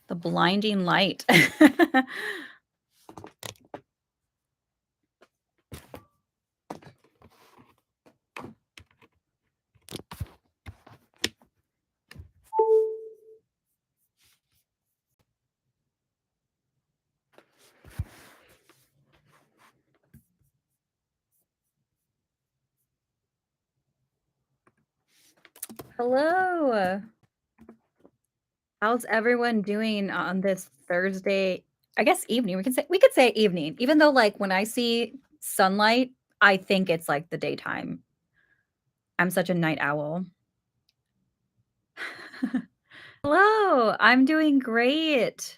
The blinding light. Hello. How's everyone doing on this Thursday? I guess evening. We could say evening, even though like when I see sunlight, I think it's like the daytime. I'm such a night owl. Hello. I'm doing great.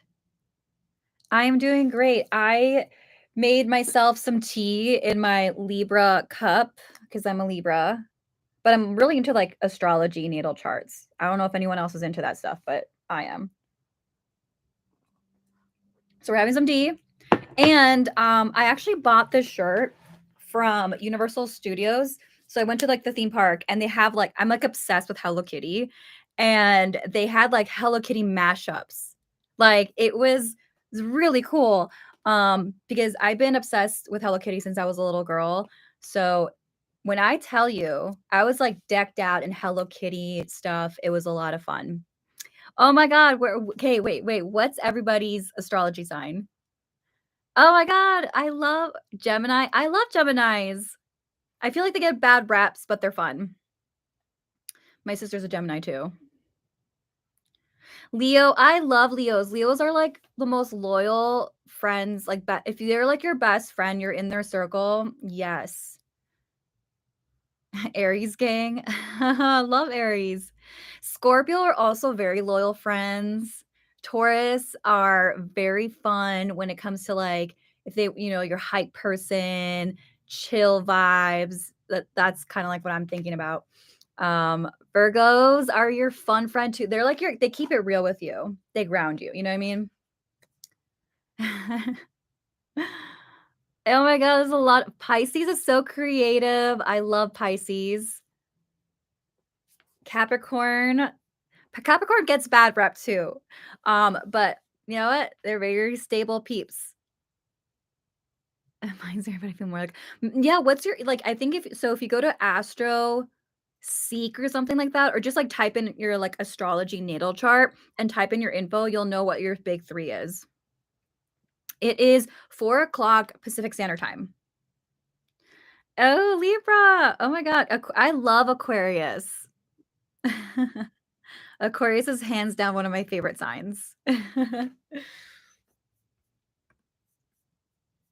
I'm doing great. I made myself some tea in my Libra cup because I'm a Libra, but I'm really into like astrology natal charts. I don't know if anyone else is into that stuff, but I am. So we're having some tea. And I actually bought this shirt from Universal Studios. So I went to like the theme park and they have like I'm like obsessed with Hello Kitty and they had like Hello Kitty mashups. Like it was really cool because I've been obsessed with Hello Kitty since I was a little girl. So when I tell you I was like decked out in Hello Kitty stuff, it was a lot of fun. Oh my god, okay, wait, what's everybody's astrology sign? Oh my god, I love Gemini. I love Geminis. I feel like they get bad raps, but they're fun. My sister's a Gemini too. Leo, I love Leos. Leos are like the most loyal friends. Like, if they're like your best friend, you're in their circle. Yes. Aries gang. Love Aries. Scorpio are also very loyal friends. Taurus are very fun when it comes to like if they, your hype person, chill vibes. That's kind of like what I'm thinking about. Virgos are your fun friend too. They're like they keep it real with you. They ground you. You know what I mean? Oh my god, there's a lot. Pisces is so creative. I love Pisces. Capricorn. Capricorn gets bad rep too. But you know what? They're very stable peeps. Mine's there, but I feel more like yeah, what's your like I think if you go to Astro Seek or something like that, or just like type in your like astrology natal chart and type in your info, you'll know what your big three is. It is 4 o'clock Pacific Standard Time. Oh, Libra. Oh my god. I love Aquarius. Aquarius is hands down one of my favorite signs.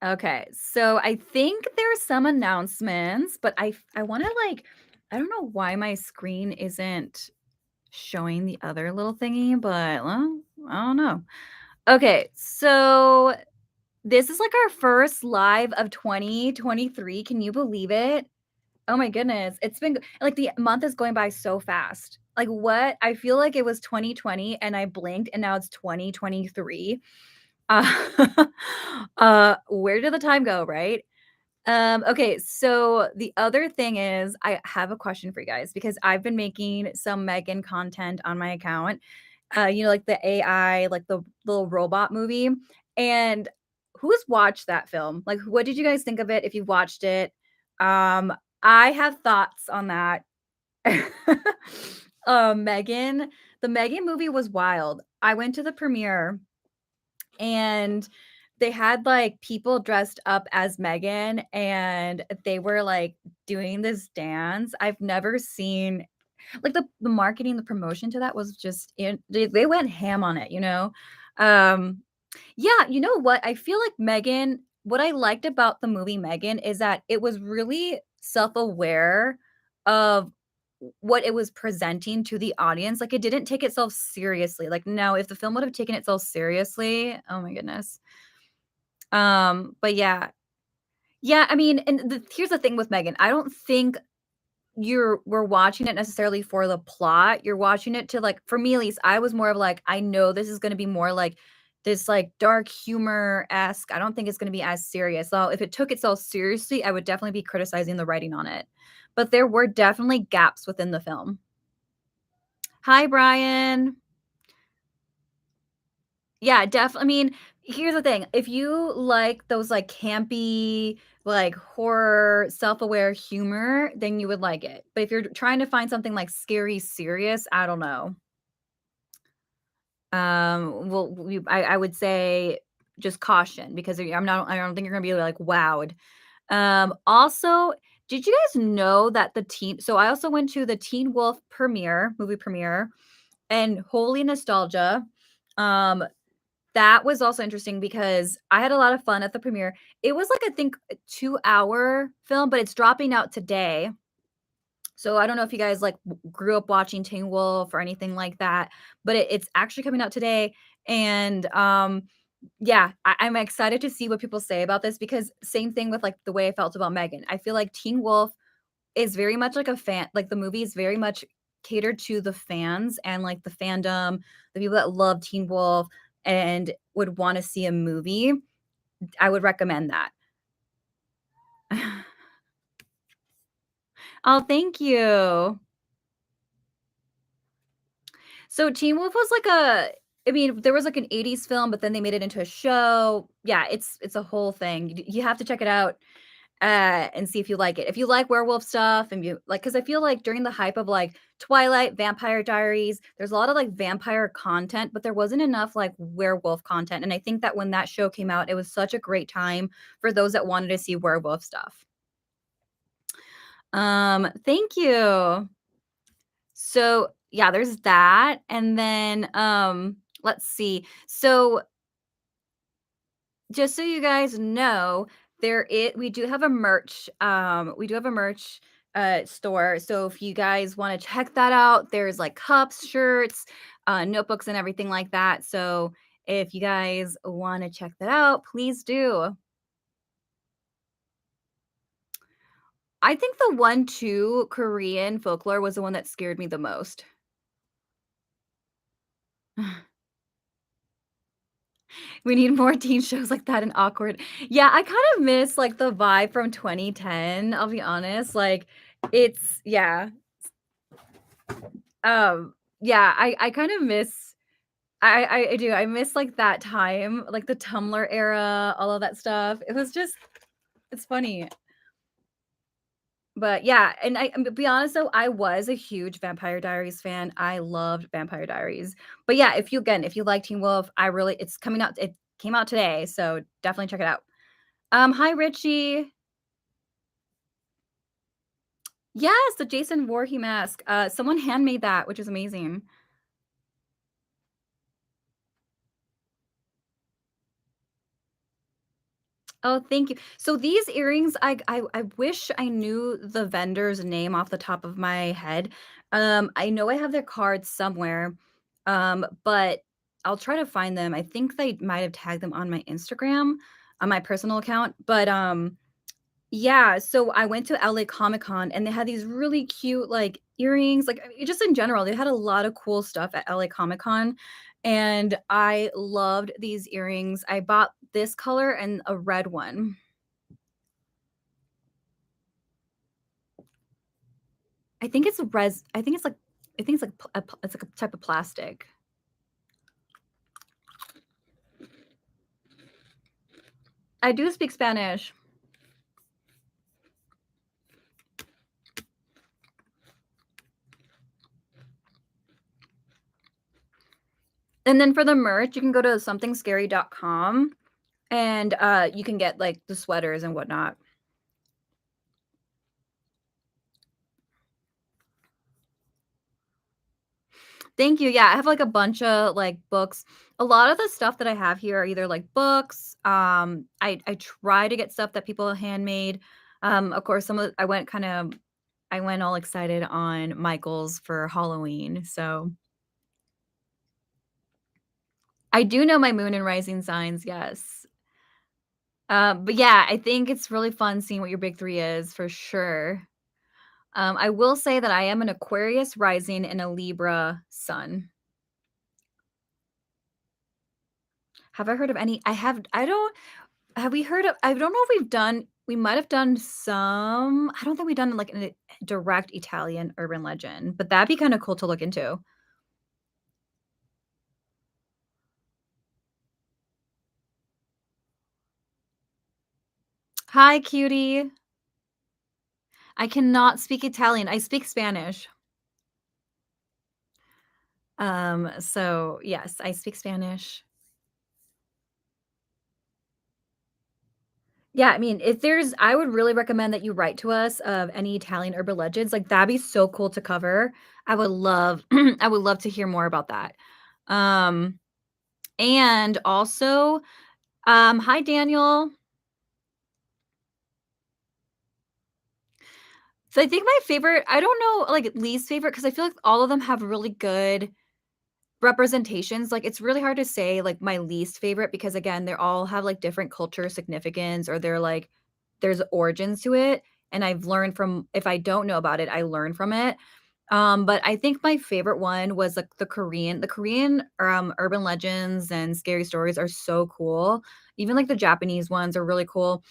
Okay, so I think there's some announcements, but I wanna, like I don't know why my screen isn't showing the other little thingy, but, well, I don't know. Okay, so this is, like, our first live of 2023, can you believe it? Oh my goodness, it's been like, the month is going by so fast. Like, what? I feel like it was 2020 and I blinked and now it's 2023. Uh, where did the time go, right? Okay, so the other thing is I have a question for you guys because I've been making some Megan content on my account. Like the AI, like the little robot movie. And who's watched that film? Like, what did you guys think of it if you watched it? Um, I have thoughts on that. Megan, the Megan movie was wild. I went to the premiere and they had like people dressed up as Megan and they were like doing this dance. I've never seen like the marketing, the promotion to that was just they went ham on it, you know? Um yeah, you know what? I feel like Megan, what I liked about the movie Megan is that it was really self-aware of what it was presenting to the audience. Like it didn't take itself seriously. Like no, if the film would have taken itself seriously, oh my goodness. But yeah. Yeah, I mean, and here's the thing with Megan. I don't think we're watching it necessarily for the plot. You're watching it to like for me at least, I was more of like, I know this is gonna be more like this like dark humor-esque. I don't think it's gonna be as serious. So if it took itself seriously, I would definitely be criticizing the writing on it. But there were definitely gaps within the film. Hi, Brian. Yeah, I mean, here's the thing, if you like those, like, campy, like, horror, self-aware humor, then you would like it. But if you're trying to find something, like, scary serious, I don't know. Well, I would say just caution because I don't think you're gonna be, like, wowed. Also, did you guys know that I also went to the Teen Wolf movie premiere, and holy nostalgia. Um, that was also interesting because I had a lot of fun at the premiere. It was like, I think, a 2-hour film, but it's dropping out today. So I don't know if you guys, like, grew up watching Teen Wolf or anything like that, but it's actually coming out today, and, yeah, I'm excited to see what people say about this because same thing with, like, the way I felt about Megan. I feel like Teen Wolf is very much like, the movie is very much catered to the fans and, like, the fandom, the people that love Teen Wolf and would wanna see a movie. I would recommend that. Oh, thank you. So Teen Wolf was like I mean, there was like an '80s film, but then they made it into a show. Yeah, it's a whole thing. You have to check it out, and see if you like it. If you like werewolf stuff and you like, because I feel like during the hype of, like, Twilight, Vampire Diaries, there's a lot of, like, vampire content, but there wasn't enough, like, werewolf content, and I think that when that show came out, it was such a great time for those that wanted to see werewolf stuff. Thank you. So, yeah, there's that, and then, let's see. So, just so you guys know, we do have a merch, store, so if you guys wanna check that out, there's, like, cups, shirts, notebooks, and everything like that, so if you guys wanna check that out, please do. I think the one too, Korean folklore was the one that scared me the most. We need more teen shows like that and awkward. Yeah, I kind of miss, like, the vibe from 2010, I'll be honest, like, it's yeah, um, yeah, I kind of miss I do, I miss, like, that time, like, the Tumblr era, all of that stuff. It's funny. But yeah, and to be honest though, I was a huge Vampire Diaries fan. I loved Vampire Diaries. But yeah, if you like Teen Wolf, it came out today, so definitely check it out. Hi Richie. Yes, the Jason Voorhees mask. Someone handmade that, which is amazing. Oh, thank you. So these earrings, I wish I knew the vendor's name off the top of my head. I know I have their cards somewhere, but I'll try to find them. I think they might have tagged them on my Instagram, on my personal account. But yeah, so I went to LA Comic Con and they had these really cute like earrings, like just in general, they had a lot of cool stuff at LA Comic Con. And I loved these earrings. I bought this color and a red one. I think it's like it's like it's like a type of plastic. I do speak Spanish. And then for the merch, you can go to somethingscary.com and you can get like the sweaters and whatnot. Thank you. Yeah, I have like a bunch of like books. A lot of the stuff that I have here are either like books. I try to get stuff that people handmade. Of course, I went all excited on Michael's for Halloween. So I do know my moon and rising signs. Yes. But yeah, I think it's really fun seeing what your big three is for sure. I will say that I am an Aquarius rising and a Libra sun. Have I heard of any? I don't Have we heard of I don't know if we might have done some. I don't think we've done, like, a direct Italian urban legend, but that'd be kinda cool to look into. Hi, cutie. I cannot speak Italian. I speak Spanish. So yes, I speak Spanish. Yeah, I mean, if there's I would really recommend that you write to us of any Italian urban legends, like, that'd be so cool to cover. I would love I would love to hear more about that. Um, and also, hi, Daniel. So I think my favorite I don't know, like, least favorite because I feel like all of them have really good representations. Like, it's really hard to say, like, my least favorite because, again, they all have, like, different culture significance or they're, like there's origins to it, and I've learned from if I don't know about it, I learn from it. But I think my favorite one was, like, the Korean urban legends and scary stories are so cool. Even, like, the Japanese ones are really cool.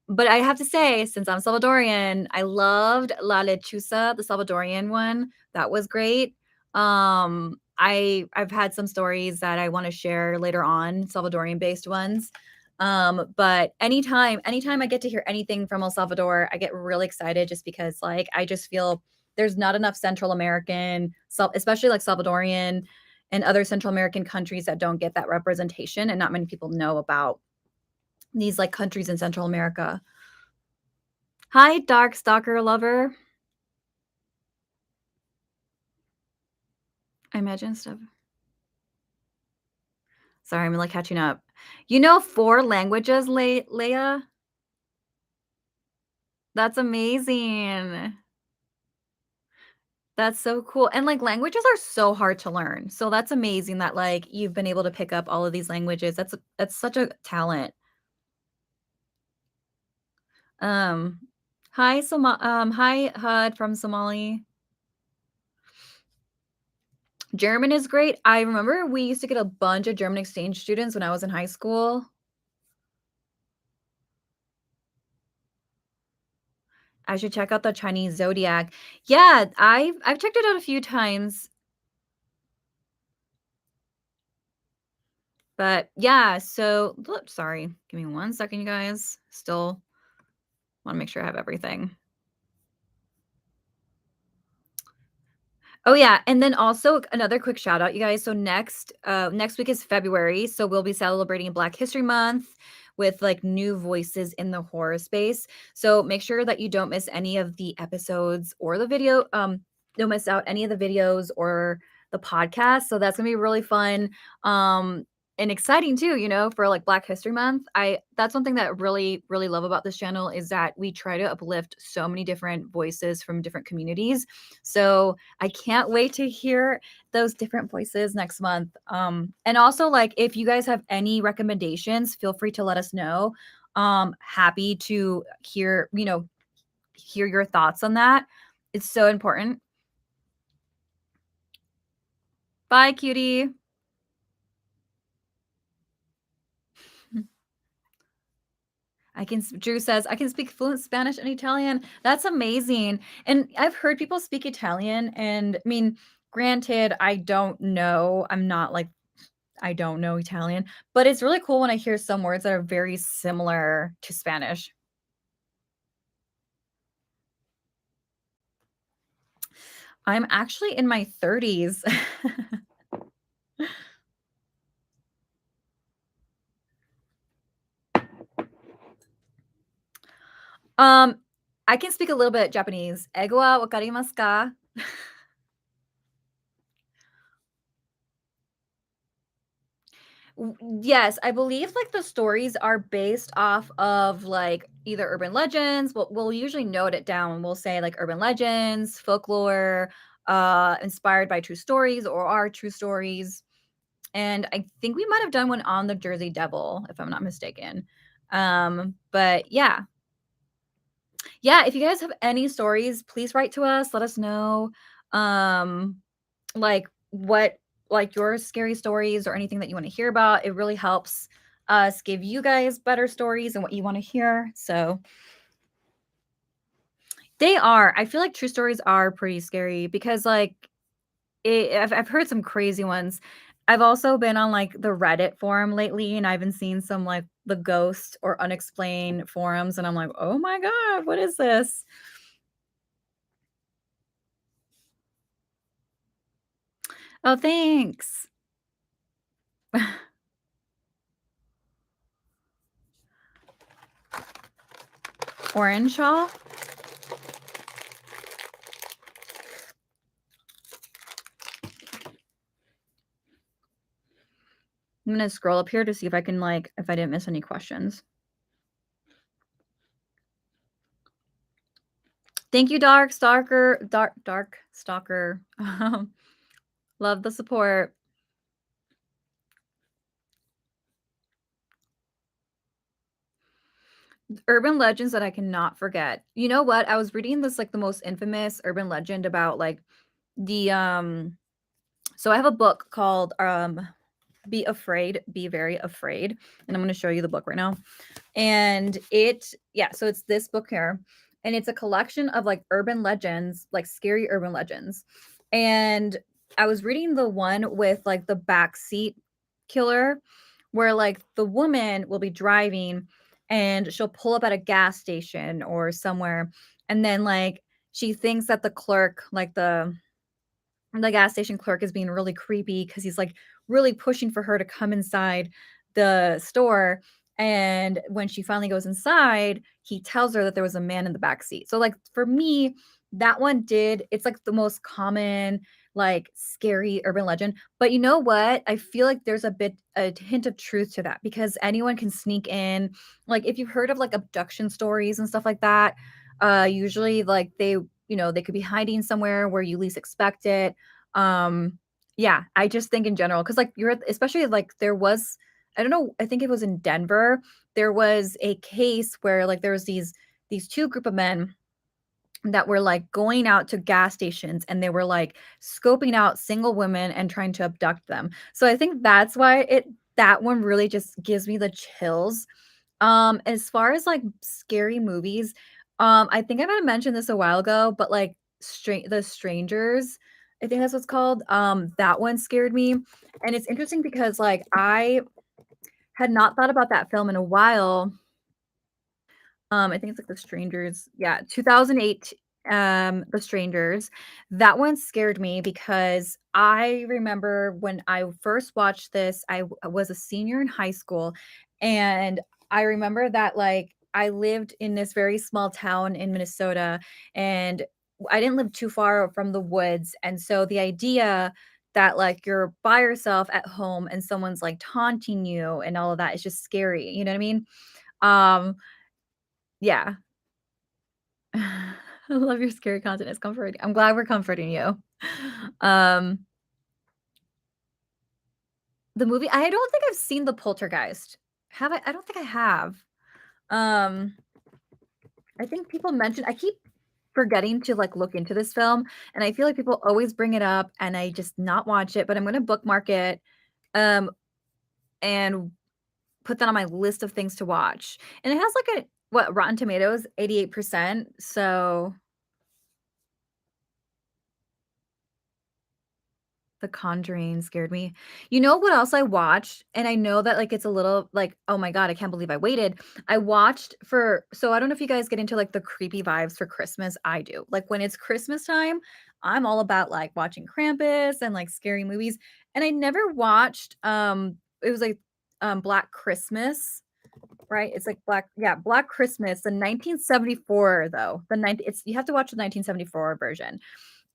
But I have to say, since I'm Salvadorian, I loved La Lechuza, the Salvadorian one. That was great. I've had some stories that I wanna share later on, Salvadorian-based ones. But anytime I get to hear anything from El Salvador, I get really excited just because, like, I just feel there's not enough Central American, especially, like, Salvadorian and other Central American countries that don't get that representation, and not many people know about these, like, countries in Central America. Hi, dark stalker lover. I imagine stuff. Sorry, I'm, like, catching up. You know 4 languages, Leia? That's amazing. That's so cool, and, like, languages are so hard to learn, so that's amazing that, like, you've been able to pick up all of these languages. That's such a talent. Um, hi, Hud from Somali. German is great. I remember we used to get a bunch of German exchange students when I was in high school. I should check out the Chinese zodiac. Yeah, I've checked it out a few times, but yeah, so look, sorry, give me 1 second, you guys. Still wanna make sure I have everything. Oh, yeah, and then also another quick shout out, you guys. So next week is February, so we'll be celebrating Black History Month with, like, new voices in the horror space. So make sure that you don't miss any of the episodes or the video, don't miss out any of the videos or the podcast. So that's gonna be really fun, and exciting too, for, like, Black History Month. I That's one thing that I really, really love about this channel is that we try to uplift so many different voices from different communities. So I can't wait to hear those different voices next month. And also, like, if you guys have any recommendations, feel free to let us know. Happy to hear your thoughts on that. It's so important. Bye, cutie. Drew says, I can speak fluent Spanish and Italian. That's amazing. And I've heard people speak Italian. And I mean, granted, I don't know. I don't know Italian, but it's really cool when I hear some words that are very similar to Spanish. I'm actually in my 30s. Um, I can speak a little bit Japanese. "Ego wa wakarimasu ka?" Yes, I believe, like, the stories are based off of, like, either urban legends. We'll usually note it down. We'll say, like, urban legends, folklore, inspired by true stories or are true stories. And I think we might have done one on the Jersey Devil, if I'm not mistaken. But yeah. Yeah, if you guys have any stories, please write to us, let us know, um, like, what like, your scary stories or anything that you wanna hear about. It really helps us give you guys better stories and what you wanna hear, so they are. I feel like true stories are pretty scary because, like, I've heard some crazy ones. I've also been on, like, the Reddit forum lately, and I've been seeing some, like, the ghost or unexplained forums, and I'm like, "Oh my god, what is this?" Oh, thanks. Orange shawl? I'm gonna scroll up here to see if I can, like if I didn't miss any questions. Thank you, Dark Stalker. Love the support. Urban legends that I cannot forget. You know what? I was reading this, like, the most infamous urban legend about, like, the, so I have a book called, Be Afraid, Be Very Afraid, and I'm gonna show you the book right now. And so it's this book here, and it's a collection of, like, urban legends, like, scary urban legends. And I was reading the one with, like, the backseat killer, where, like, the woman will be driving, and she'll pull up at a gas station or somewhere, and then, like, she thinks that the clerk, like, the gas station clerk is being really creepy because he's, like, really pushing for her to come inside the store, and when she finally goes inside, he tells her that there was a man in the back seat. So, like, for me, that one did it's, like, the most common, like, scary urban legend, but you know what? I feel like there's a hint of truth to that because anyone can sneak in. Like, if you've heard of, like, abduction stories and stuff like that, usually, like, they could be hiding somewhere where you least expect it. Yeah, I just think in general, because like, you're at especially, like, there was I don't know, I think it was in Denver, there was a case where, like, there was these 2 group of men that were, like, going out to gas stations, and they were, like, scoping out single women and trying to abduct them. So I think that's why it that one really just gives me the chills. As far as, like, scary movies, I think I might have mentioned this a while ago, but, like, The Strangers, I think that's what's called, that one scared me, and it's interesting because, like, I had not thought about that film in a while. I think it's like The Strangers. Yeah, 2008, The Strangers. That one scared me because I remember when I first watched this, was a senior in high school, and I remember that, like, I lived in this very small town in Minnesota, and I didn't live too far from the woods, and so the idea that, like, you're by yourself at home and someone's, like, taunting you and all of that is just scary, you know what I mean? Um, yeah. I love your scary content, it's comforting. I'm glad we're comforting you. Um, the movie I don't think I've seen The Poltergeist. Have I? I don't think I have. Um, I think people mention I keep forgetting to, like, look into this film, and I feel like people always bring it up, and I just not watch it, but I'm gonna bookmark it, um, and put that on my list of things to watch. And it has, like, Rotten Tomatoes? 88%, so The Conjuring scared me. You know what else I watched? And I know that, like, it's a little like, "Oh my god, I can't believe I waited." I watched for so I don't know if you guys get into, like, the creepy vibes for Christmas, I do. Like, when it's Christmas time, I'm all about, like, watching Krampus and, like, scary movies, and I never watched, it was, like, Black Christmas, right? It's, like, Black Christmas, the 1974 though, the 9 it's you have to watch the 1974 version.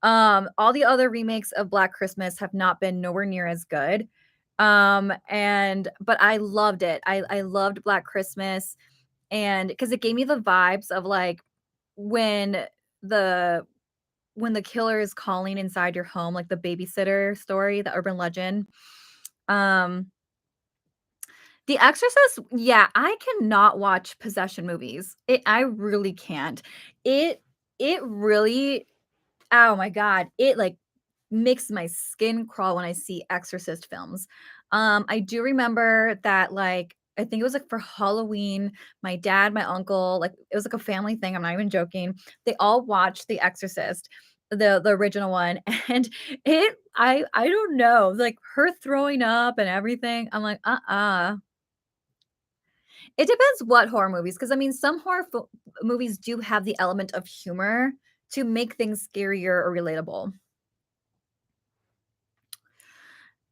All the other remakes of Black Christmas have not been nowhere near as good. But I loved it. I loved Black Christmas and because it gave me the vibes of like when the when the killer is calling inside your home, like the babysitter story, the urban legend. Um, The Exorcist, yeah, I cannot watch possession movies. I really can't. It it really Oh my god, it, like, makes my skin crawl when I see Exorcist films. I do remember that, like, I think it was, like, for Halloween, my dad, my uncle, like, it was, like, a family thing, I'm not even joking. They all watched The Exorcist, the original one, and I don't know, like, her throwing up and everything, I'm like, "Uh-uh." It depends what horror movies, because I mean, some movies do have the element of humor to make things scarier or relatable.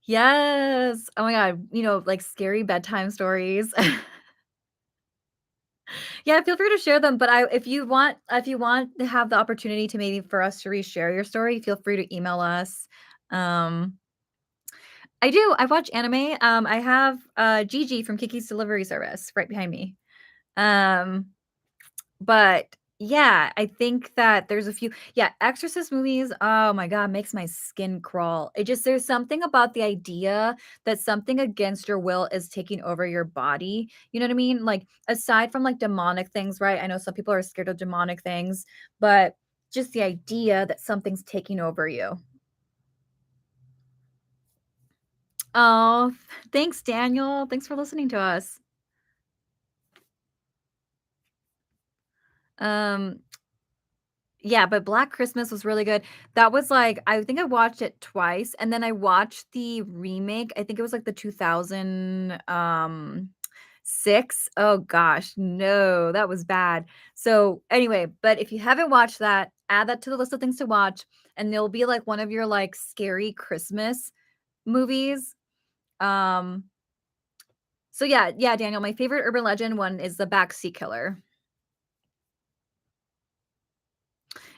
Yes. Oh my god, like, scary bedtime stories. Yeah, feel free to share them, but I if you want to have the opportunity to maybe for us to reshare your story, feel free to email us. Um, I do, I watch anime, I have, Gigi from Kiki's Delivery Service right behind me. Um But, yeah, I think that there's a few yeah, Exorcist movies, oh my god, makes my skin crawl. It just there's something about the idea that something against your will is taking over your body, you know what I mean? Like, aside from, like, demonic things, right? I know some people are scared of demonic things, but just the idea that something's taking over you. Oh, thanks, Daniel. Thanks for listening to us. Um Yeah, but Black Christmas was really good. That was, like I think I watched it twice, and then I watched the remake, I think it was, like, the 2006. Oh gosh, no, that was bad. So, anyway, but if you haven't watched that, add that to the list of things to watch, and they'll be, like, one of your, like, scary Christmas movies. Um, so yeah, Daniel, my favorite urban legend one is The Backseat Killer.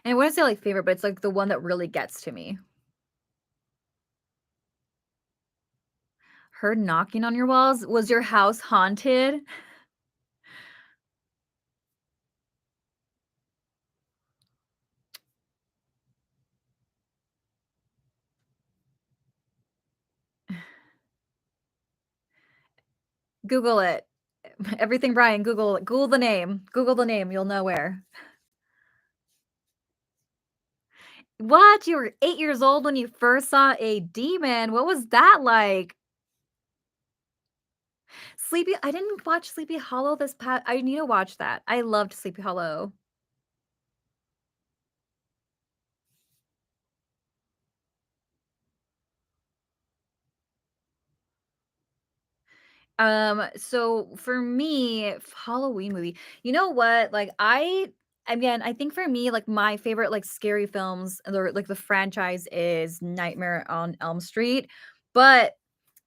And I wouldn't say, like, favorite, but it's, like, the one that really gets to me. Heard knocking on your walls? Was your house haunted? Google it. Everything Brian, Google the name, you'll know where. What? You were 8 years old when you first saw a demon? What was that like? I didn't watch Sleepy Hollow this past. I need to watch that. I loved Sleepy Hollow. So for me, Halloween movie, you know what? Like again, I think for me, like my favorite like scary films, or like the franchise is Nightmare on Elm Street. But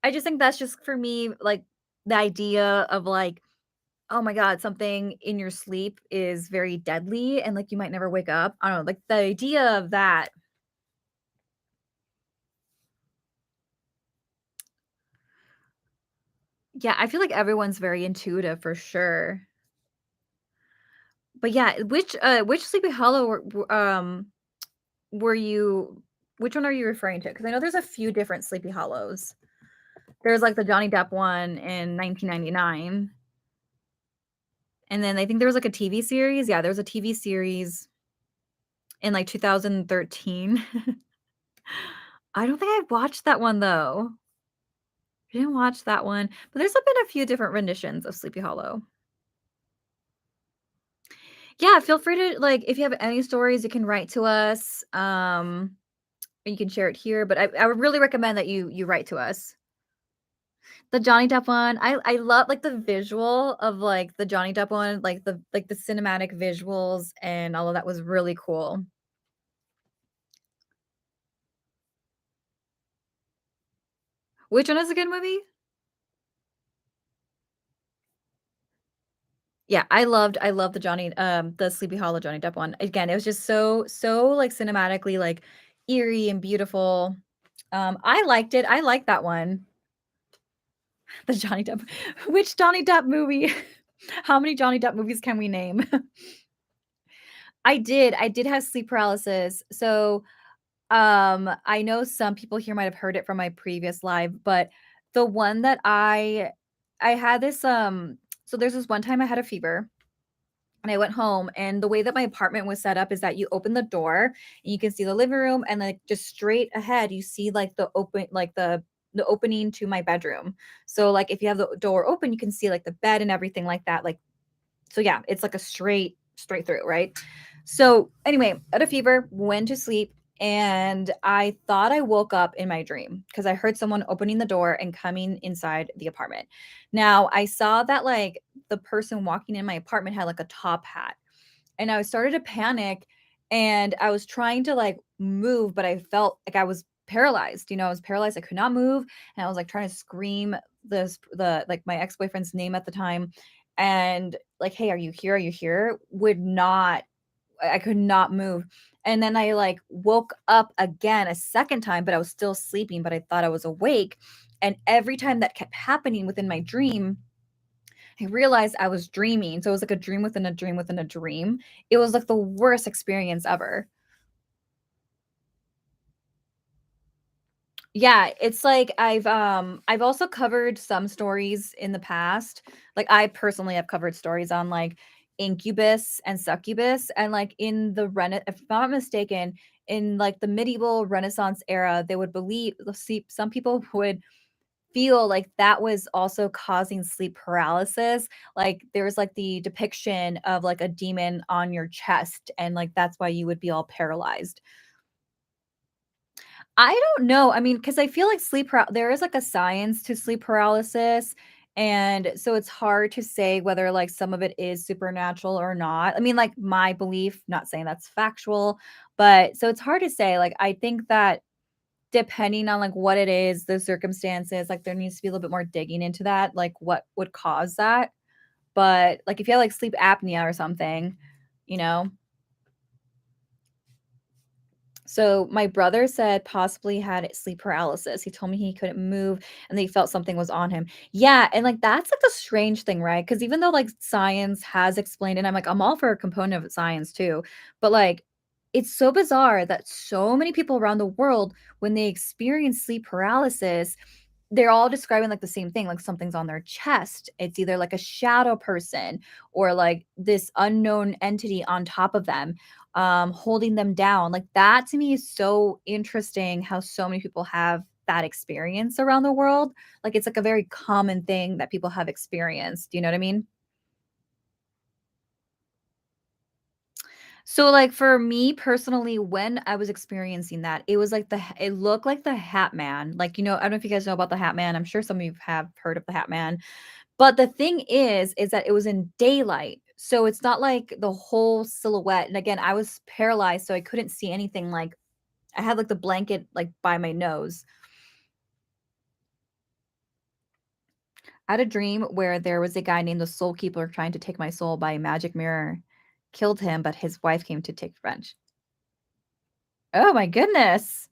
I just think that's just for me, like the idea of like, oh my God, something in your sleep is very deadly and like you might never wake up. I don't know, like the idea of that. Yeah, I feel like everyone's very intuitive for sure. But yeah, which Sleepy Hollow were you which one are you referring to? Because I know there's a few different Sleepy Hollows. There's, like, the Johnny Depp one in 1999, and then I think there was, like, a TV series. Yeah, there was a TV series in, like, 2013. I don't think I've watched that one, though. I didn't watch that one, but there's been a few different renditions of Sleepy Hollow. Yeah, feel free to, like, if you have any stories, you can write to us, or you can share it here, but I would really recommend that you write to us. The Johnny Depp one, I love, like, the visual of, like, the Johnny Depp one, like, the cinematic visuals and all of that was really cool. Which one is a good movie? Yeah, I loved the Sleepy Hollow Johnny Depp one. Again, it was just so, like, cinematically, like, eerie and beautiful. I liked it, I liked that one. The Johnny Depp which Johnny Depp movie? How many Johnny Depp movies can we name? I did have sleep paralysis, so I know some people here might have heard it from my previous live, but the one that I had this, so there's this one time I had a fever and I went home, and the way that my apartment was set up is that you open the door and you can see the living room, and like just straight ahead you see like the opening to my bedroom. So like if you have the door open, you can see like the bed and everything like that. Like so yeah, it's like a straight through, right? So anyway, I had a fever, went to sleep, and I thought I woke up in my dream because I heard someone opening the door and coming inside the apartment. Now, I saw that, like, the person walking in my apartment had, like, a top hat, and I started to panic, and I was trying to, like, move, but I felt like I was paralyzed, I was paralyzed, I could not move, and I was, like, trying to scream my ex-boyfriend's name at the time, and, like, "Hey, are you here? Are you here?" Would not I could not move, and then I, like, woke up again a second time, but I was still sleeping, but I thought I was awake, and every time that kept happening within my dream, I realized I was dreaming, so it was like a dream within a dream within a dream. It was, like, the worst experience ever. Yeah, it's like I've also covered some stories in the past. Like, I personally have covered stories on, like, incubus and succubus, and, like, in the rena if I'm not mistaken, in, like, the medieval Renaissance era, they would believe see, some people would feel like that was also causing sleep paralysis. Like, there was, like, the depiction of, like, a demon on your chest, and, like, that's why you would be all paralyzed. I don't know. I mean, because I feel like there is, like, a science to sleep paralysis, and so it's hard to say whether, like, some of it is supernatural or not. I mean, like, my belief, not saying that's factual, but so it's hard to say. Like, I think that depending on, like, what it is, the circumstances, like, there needs to be a little bit more digging into that, like, what would cause that. But, like, if you have, like, sleep apnea or something, you know? So, my brother said possibly had sleep paralysis. He told me he couldn't move and that he felt something was on him. Yeah, and, like, that's, like, the strange thing, right? Because even though, like, science has explained it, I'm like, I'm all for a component of science too, but, like, it's so bizarre that so many people around the world, when they experience sleep paralysis, they're all describing, like, the same thing, like, something's on their chest. It's either, like, a shadow person or, like, this unknown entity on top of them, holding them down. Like, that to me is so interesting how so many people have that experience around the world. Like, it's, like, a very common thing that people have experienced, you know what I mean? So, like, for me personally, when I was experiencing that, it was like it looked like the Hat Man. Like, I don't know if you guys know about the Hat Man. I'm sure some of you have heard of the Hat Man. But the thing is that it was in daylight. So it's not like the whole silhouette. And again, I was paralyzed, so I couldn't see anything. Like, I had, like, the blanket, like, by my nose. I had a dream where there was a guy named the Soul Keeper trying to take my soul by a magic mirror. Killed him, but his wife came to take revenge. Oh my goodness.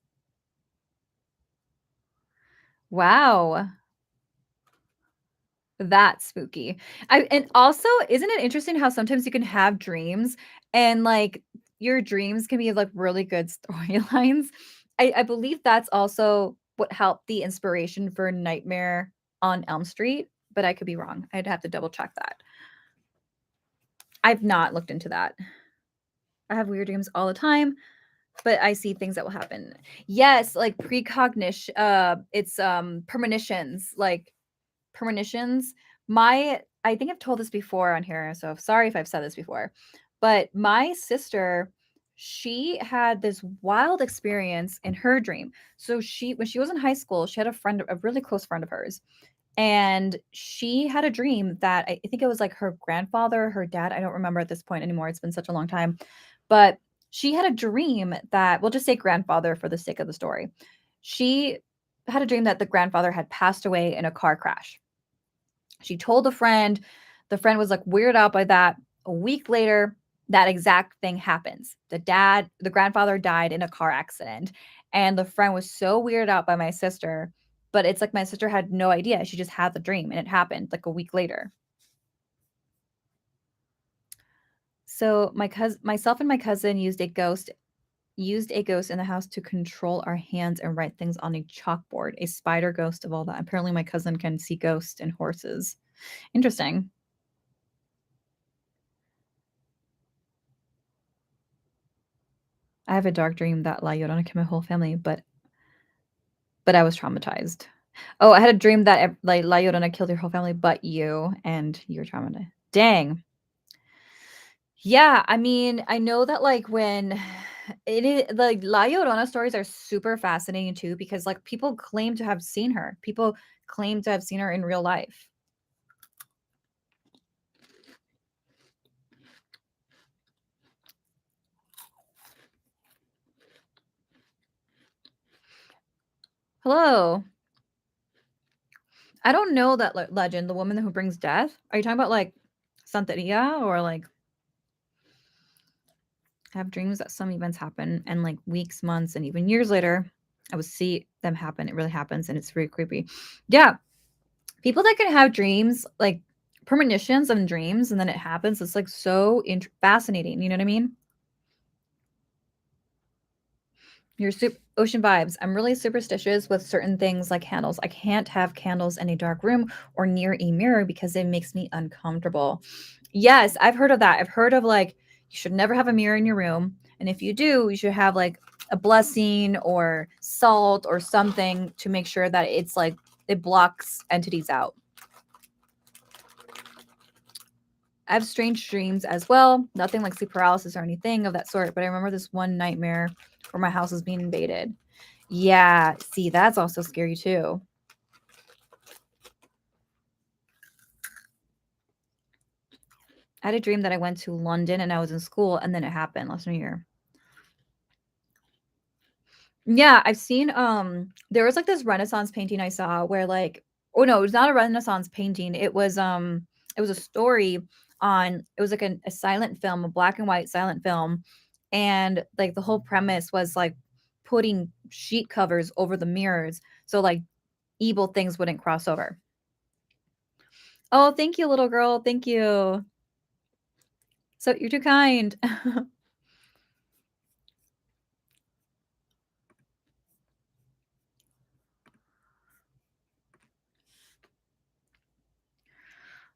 Wow. That's spooky. And also, isn't it interesting how sometimes you can have dreams and, like, your dreams can be, like, really good storylines? I believe that's also what helped the inspiration for Nightmare on Elm Street, but I could be wrong. I'd have to double check that. I've not looked into that. I have weird dreams all the time, but I see things that will happen. Yes, like precognition, it's, premonitions, like premonitions. I think I've told this before on here, so sorry if I've said this before, but my sister, she had this wild experience in her dream. So when she was in high school, she had a really close friend of hers, and she had a dream that I think it was like her grandfather, her dad, I don't remember at this point anymore. It's been such a long time. But she had a dream that, we'll just say grandfather for the sake of the story. She had a dream that the grandfather had passed away in a car crash. She told a friend. The friend was, like, weirded out by that. A week later, that exact thing happens. The grandfather died in a car accident, and the friend was so weirded out by my sister, but it's like my sister had no idea. She just had the dream, and it happened, like, a week later. So, myself and my cousin used a ghost in the house to control our hands and write things on a chalkboard, a spider ghost of all that. Apparently, my cousin can see ghosts and horses. Interesting. I have a dark dream that La Llorona killed my whole family, but I was traumatized. Oh, I had a dream that like La Llorona killed your whole family, but you, and you were traumatized. Dang. Yeah, I mean, I know that, like, when It is like La Llorona stories are super fascinating too because like people claim to have seen her. People claim to have seen her in real life. Hello. I don't know that legend, the woman who brings death. Are you talking about like Santeria or like I have dreams that some events happen and like weeks, months, and even years later, I would see them happen. It really happens and it's very creepy. Yeah. People that can have dreams, like premonitions and dreams, and then it happens. It's like so fascinating. You know what I mean? Your ocean vibes. I'm really superstitious with certain things like candles. I can't have candles in a dark room or near a mirror because it makes me uncomfortable. Yes, I've heard of that. I've heard of like you should never have a mirror in your room, and if you do, you should have like a blessing or salt or something to make sure that it's like it blocks entities out. I have strange dreams as well. Nothing like sleep paralysis or anything of that sort, but I remember this one nightmare where my house was being invaded. Yeah, see, that's also scary too. I had a dream that I went to London and I was in school, and then it happened last New Year. Yeah, I've seen there was like this Renaissance painting I saw where like oh no, it was not a Renaissance painting. It was a story on it was like a silent film, a black and white silent film. And like the whole premise was like putting sheet covers over the mirrors so like evil things wouldn't cross over. Oh, thank you, little girl. Thank you. So you're too kind.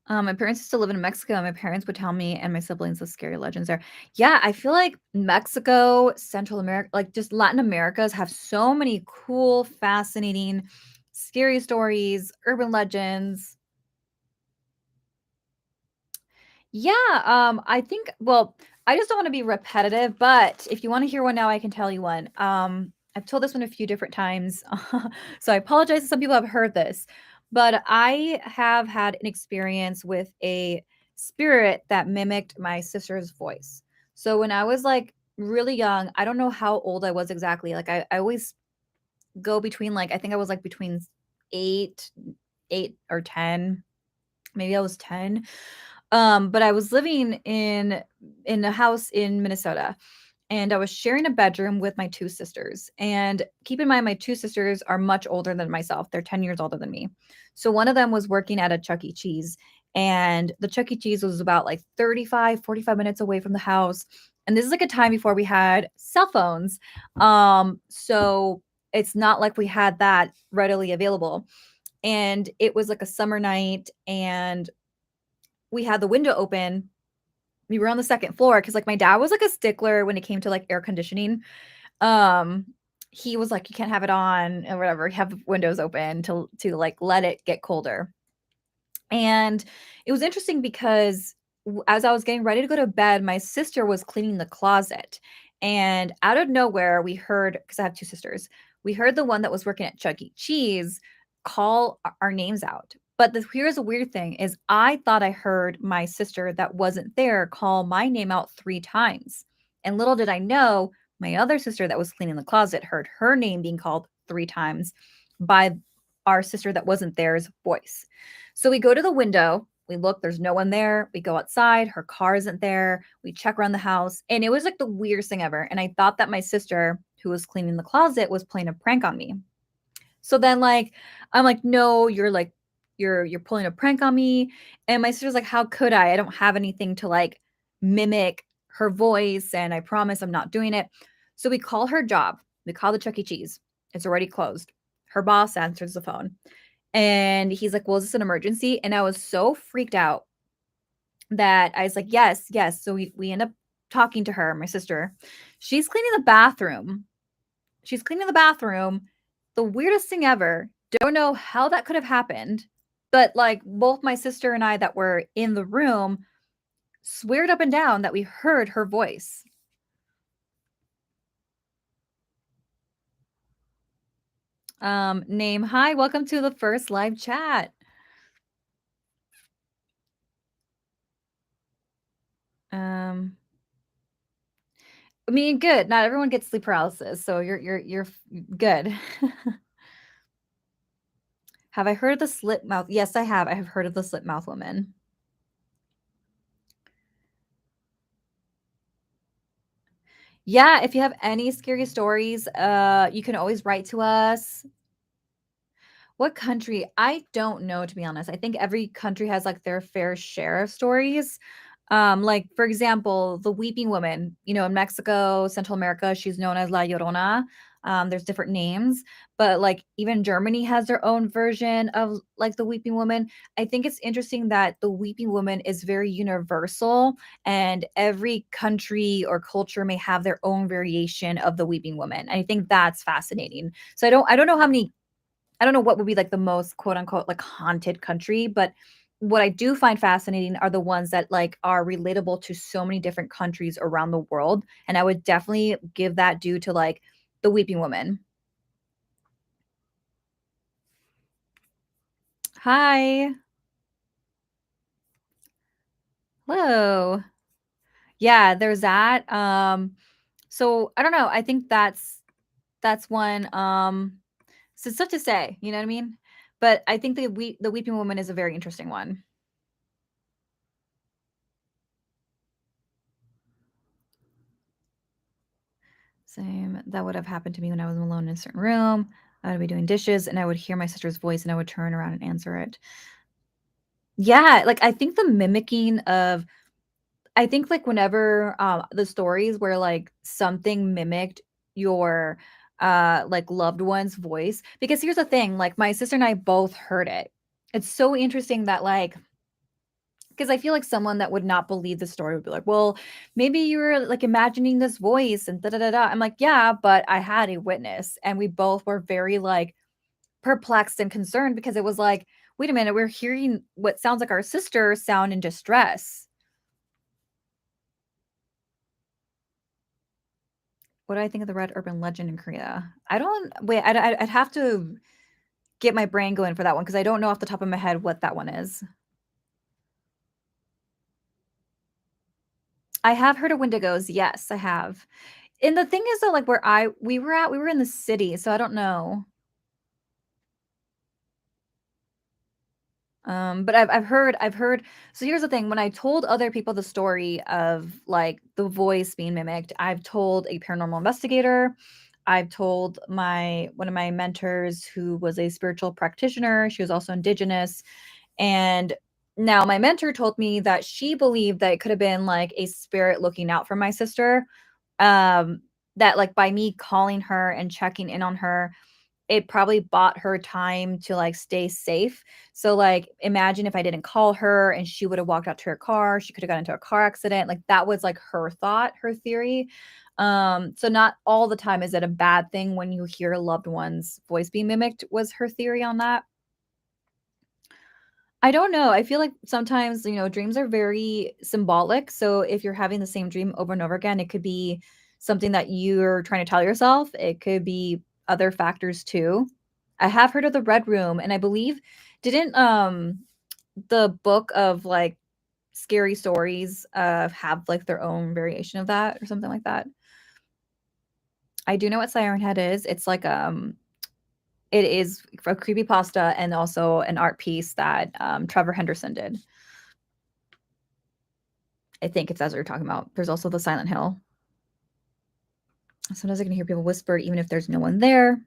My parents used to live in Mexico, and my parents would tell me and my siblings the scary legends there. Yeah, I feel like Mexico, Central America, like just Latin Americas have so many cool, fascinating, scary stories, urban legends. Yeah, I think well, I just don't wanna be repetitive, but if you wanna hear one now, I can tell you one. I've told this one a few different times, so I apologize if some people have heard this, but I have had an experience with a spirit that mimicked my sister's voice. So when I was, like, really young, I don't know how old I was exactly, like, I always go between, like I think I was, like, between 8 8 or 10, maybe I was 10. But I was living in a house in Minnesota, and I was sharing a bedroom with my 2 sisters, and keep in mind my 2 sisters are much older than myself, they're 10 years older than me. So one of them was working at a Chuck E. Cheese, and the Chuck E. Cheese was about, like, 35, 45 minutes away from the house, and this is, like, a time before we had cell phones, so it's not like we had that readily available, and it was, like, a summer night, and we had the window open. We were on the 2nd floor because, like, my dad was, like, a stickler when it came to, like, air conditioning. Um, he was like, "You can't have it on," or whatever, have windows open to, like, let it get colder. And it was interesting because as I was getting ready to go to bed, my sister was cleaning the closet. And out of nowhere, we heard, because I have 2 sisters, we heard the one that was working at Chuck E. Cheese call our names out. But here's a weird thing is I thought I heard my sister that wasn't there call my name out 3 times. And little did I know, my other sister that was cleaning the closet heard her name being called 3 times by our sister that wasn't there's voice. So we go to the window, we look, there's no one there. We go outside, her car isn't there. We check around the house, and it was like the weirdest thing ever. And I thought that my sister, who was cleaning the closet, was playing a prank on me. So then like I'm like, "No, you're like you're pulling a prank on me." And my sister's like, "How could I? I don't have anything to like mimic her voice, and I promise I'm not doing it." So we call her job. We call the Chuck E. Cheese. It's already closed. Her boss answers the phone. And he's like, "Well, is this an emergency?" And I was so freaked out that I was like, "Yes, yes." So we end up talking to her, my sister. She's cleaning the bathroom. She's cleaning the bathroom. The weirdest thing ever. Don't know how that could have happened, but like both my sister and I that were in the room sweared up and down that we heard her voice. Name. Hi, welcome to the first live chat. Um, I mean, good. Not everyone gets sleep paralysis, so good. Have I heard of the slit mouth? Yes, I have. I have heard of the slit mouth woman. Yeah, if you have any scary stories, you can always write to us. What country? I don't know, to be honest. I think every country has, like, their fair share of stories. Like, for example, the weeping woman, in Mexico, Central America, she's known as La Llorona. There's different names, but, like, even Germany has their own version of, like, the weeping woman. I think it's interesting that the weeping woman is very universal, and every country or culture may have their own variation of the weeping woman. I think that's fascinating. So I don't know how many I don't know what would be like the most quote unquote like haunted country, but what I do find fascinating are the ones that like are relatable to so many different countries around the world. And I would definitely give that due to like the Weeping Woman. Hi. Hello. Yeah, there's that. So I don't know. I think that's one. So it's tough to say, you know what I mean? But I think the Weeping Woman is a very interesting one. Same. That would have happened to me when I was alone in a certain room. I would be doing dishes and I would hear my sister's voice and I would turn around and answer it. Yeah, like I think the mimicking of I think like whenever the stories where like something mimicked your like loved one's voice because here's the thing, like my sister and I both heard it. It's so interesting that like because I feel like someone that would not believe the story would be like, "Well, maybe you were like imagining this voice and da da da da." I'm like, "Yeah, but I had a witness." And we both were very like perplexed and concerned because it was like, "Wait a minute, we're hearing what sounds like our sister sound in distress." What do I think of the red urban legend in Korea? I don't wait, I'd have to get my brain going for that one because I don't know off the top of my head what that one is. I have heard of Wendigos. Yes, I have. And the thing is though, like where we were at, we were in the city, so I don't know. But I've heard so here's the thing, when I told other people the story of, like, the voice being mimicked, I've told a paranormal investigator, I've told my one of my mentors who was a spiritual practitioner, she was also indigenous, and now my mentor told me that she believed that it could have been, like, a spirit looking out for my sister, um, that, like, by me calling her and checking in on her, it probably bought her time to, like, stay safe. So, like, imagine if I didn't call her and she would have walked out to her car, she could have got into a car accident, like, that was, like, her thought, her theory. So not all the time is it a bad thing when you hear a loved one's voice being mimicked, was her theory on that. I don't know. I feel like sometimes, dreams are very symbolic. So if you're having the same dream over and over again, it could be something that you're trying to tell yourself. It could be other factors too. I have heard of the Red Room, and I believe didn't the book of like scary stories have like their own variation of that or something like that. I do know what Siren Head is. It's like it is a creepypasta and also an art piece that Trevor Henderson did. I think it's as we are talking about. There's also the Silent Hill. Sometimes I can hear people whisper even if there's no one there.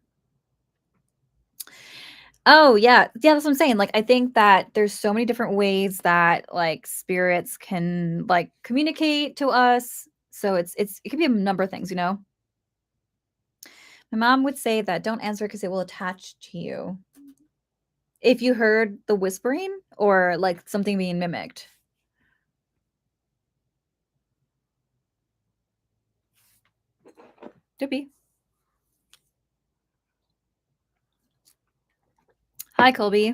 Oh, yeah. Yeah, that's what I'm saying. Like, I think that there's so many different ways that, like, spirits can, like, communicate to us. So it could be a number of things, you know? My mom would say that don't answer because it will attach to you. If you heard the whispering or, like, something being mimicked. Could be. Hi, Colby.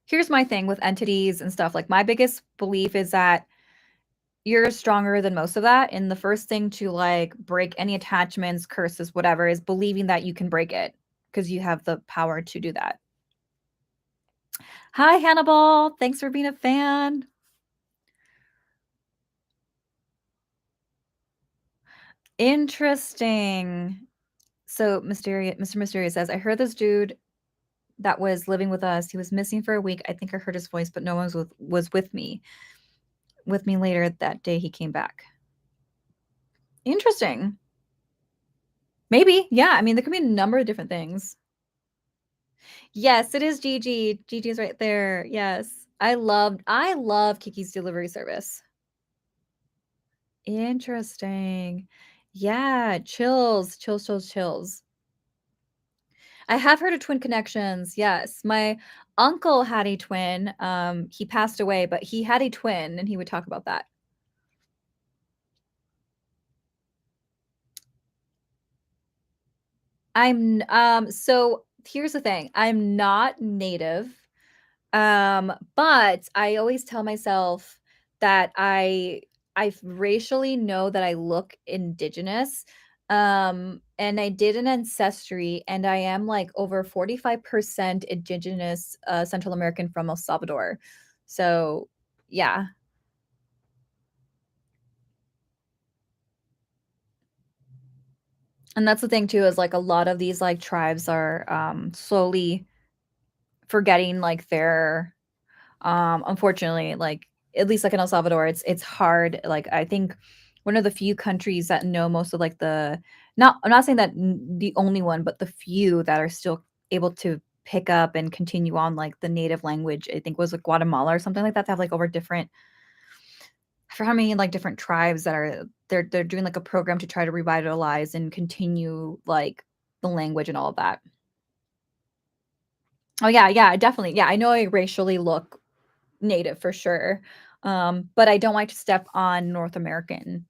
Here's my thing with entities and stuff. Like, my biggest belief is that you're stronger than most of that, and the first thing to, like, break any attachments, curses, whatever, is believing that you can break it because you have the power to do that. Hi, Hannibal. Thanks for being a fan. Interesting. So, Mr. Mysterious says, "I heard this dude that was living with us, he was missing for a week. I think I heard his voice, but no one was with me later that day he came back." Interesting. Maybe, yeah, I mean, there could be a number of different things. Yes, it is Gigi. Gigi's right there, yes. I love Kiki's delivery service. Interesting. Yeah, chills, chills, chills, chills. I have heard of twin connections, yes. My uncle had a twin, he passed away, but he had a twin, and he would talk about that. So here's the thing, I'm not native, but I always tell myself that I racially know that I look indigenous, and I did an ancestry, and I am, like, over 45% indigenous, Central American from El Salvador. So, yeah, and that's the thing too is, like, a lot of these, like, tribes are, slowly forgetting, like, their unfortunately, like, at least, like, in El Salvador, it's hard, like, I think one of the few countries that know most of, like, the not I'm not saying that the only one, but the few that are still able to pick up and continue on, like, the native language, I think was, like, Guatemala or something like that, to have, like, over different for how many, like, different tribes that are they're doing, like, a program to try to revitalize and continue, like, the language and all of that. Oh, yeah, yeah, definitely, yeah, I know I racially look native for sure. But I don't like to step on North American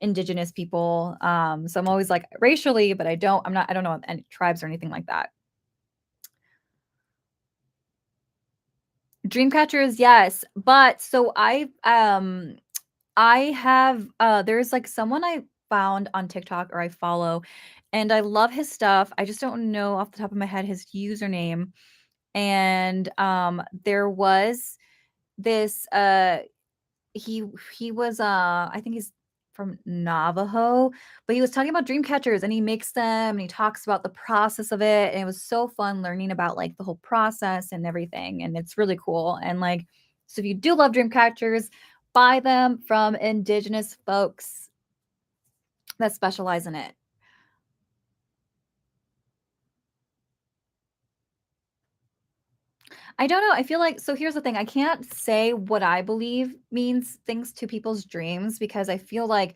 indigenous people. So I'm always like racially, but I don't know any tribes or anything like that. Dreamcatchers, yes. But so I have there's like someone I found on TikTok or I follow and I love his stuff. I just don't know off the top of my head his username. And there was this He he was, I think he's from Navajo, but he was talking about dream catchers, and he makes them, and he talks about the process of it, and it was so fun learning about, like, the whole process and everything, and it's really cool, and, like, so if you do love dream catchers, buy them from indigenous folks that specialize in it. I don't know, I feel like so here's the thing, I can't say what I believe means things to people's dreams because I feel like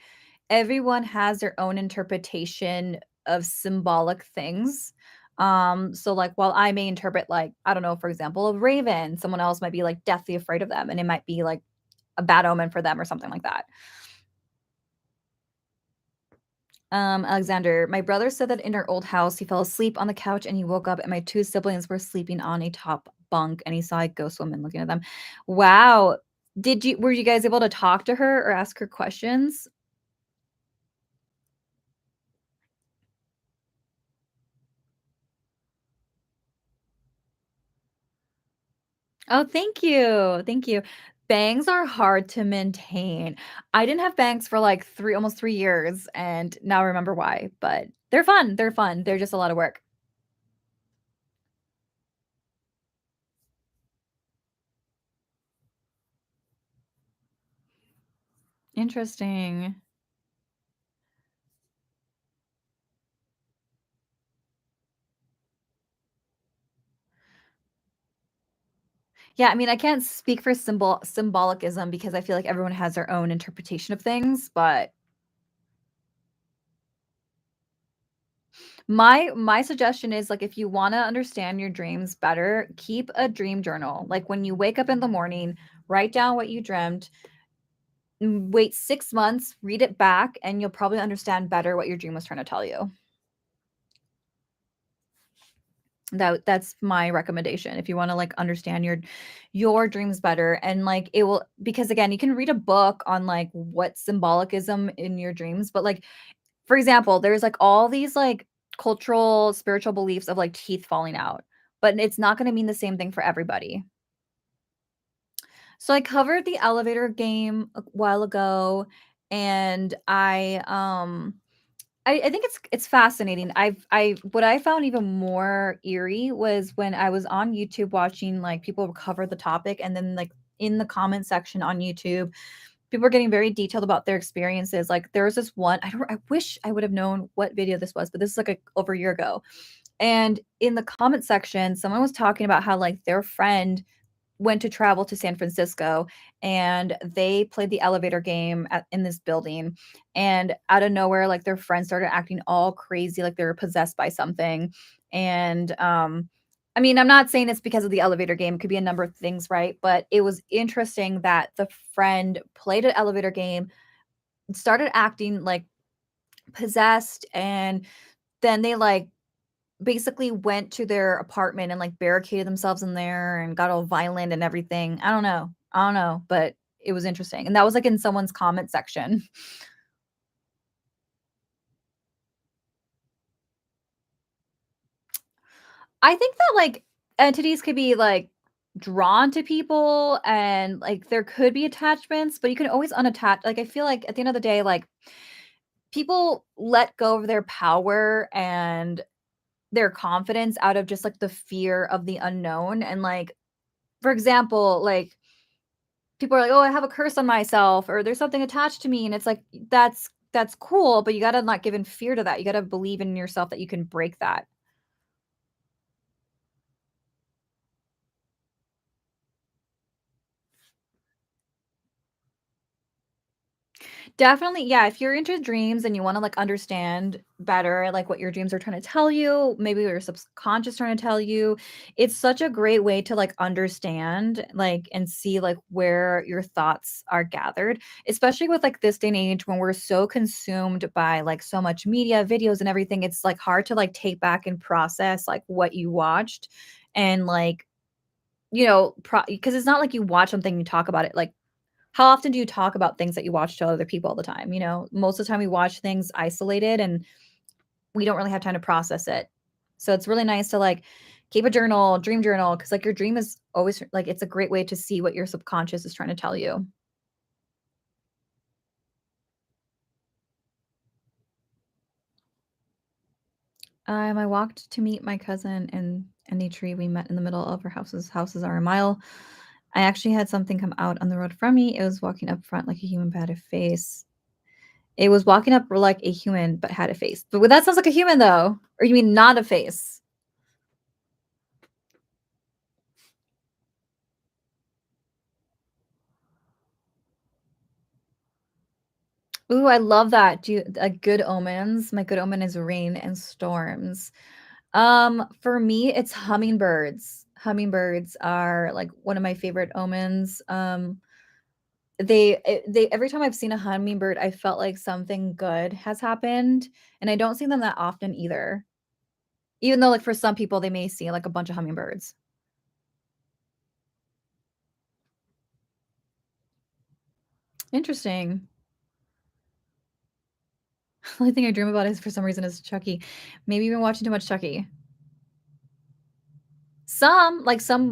everyone has their own interpretation of symbolic things. So like while I may interpret like, I don't know, for example, a raven, someone else might be like deathly afraid of them and it might be like a bad omen for them or something like that. Alexander, my brother said that in our old house, he fell asleep on the couch and he woke up, and my two siblings were sleeping on a top bunk, and he saw a ghost woman looking at them. Wow. Were you guys able to talk to her or ask her questions? Oh, thank you. Thank you. Bangs are hard to maintain. I didn't have bangs for like almost 3 years, and now I remember why, but they're fun. They're fun. They're just a lot of work. Interesting. Yeah, I mean, I can't speak for symbolicism because I feel like everyone has their own interpretation of things, but my suggestion is like if you want to understand your dreams better, keep a dream journal. Like when you wake up in the morning, write down what you dreamt, wait 6 months, read it back, and you'll probably understand better what your dream was trying to tell you. That's my recommendation if you wanna, like, understand your dreams better, and, like, it will because, again, you can read a book on, like, what symbolicism in your dreams, but, like, for example, there's, like, all these, like, cultural, spiritual beliefs of, like, teeth falling out, but it's not gonna mean the same thing for everybody. So I covered the elevator game a while ago, and I think it's fascinating. I what I found even more eerie was when I was on YouTube watching, like, people cover the topic, and then, like, in the comment section on YouTube, people were getting very detailed about their experiences. Like, there was this one I wish I would have known what video this was, but this is, like, over a year ago, and in the comment section, someone was talking about how, like, their friend went to travel to San Francisco, and they played the elevator game in this building, and out of nowhere, like, their friends started acting all crazy, like they were possessed by something, and, I mean, I'm not saying it's because of the elevator game, it could be a number of things, right? But it was interesting that the friend played an elevator game, started acting, like, possessed, and then they, like, basically went to their apartment and, like, barricaded themselves in there and got all violent and everything. I don't know, but it was interesting, and that was, like, in someone's comment section. I think that, like, entities could be, like, drawn to people and, like, there could be attachments, but you can always unattach like, I feel like at the end of the day, like, people let go of their power and their confidence out of just, like, the fear of the unknown, and, like, for example, like, people are like, "Oh, I have a curse on myself," or "There's something attached to me," and it's like, that's cool, but you gotta not give in fear to that. You gotta believe in yourself that you can break that. Definitely, yeah, if you're into dreams and you wanna, like, understand better, like, what your dreams are trying to tell you, maybe what your subconscious trying to tell you, it's such a great way to, like, understand, like, and see, like, where your thoughts are gathered, especially with, like, this day and age when we're so consumed by, like, so much media, videos, and everything, it's, like, hard to, like, take back and process, like, what you watched and, like, because it's not like you watch something, and you talk about it, like, how often do you talk about things that you watch to other people all the time, you know? Most of the time we watch things isolated and we don't really have time to process it. So it's really nice to like keep a journal, dream journal, because like your dream is always like it's a great way to see what your subconscious is trying to tell you. I walked to meet my cousin in the tree. We met in the middle of our houses. Houses are a mile. I actually had something come out on the road from me. It was walking up front like a human but had a face. It was walking up like a human, but had a face. But that sounds like a human though. Or you mean not a face? Ooh, I love that. Do you good omens? My good omen is rain and storms. For me, it's hummingbirds. Hummingbirds are like one of my favorite omens. They every time I've seen a hummingbird, I felt like something good has happened, and I don't see them that often either. Even though like for some people they may see like a bunch of hummingbirds. Interesting. The only thing I dream about is for some reason is Chucky. Maybe you've been watching too much Chucky. Some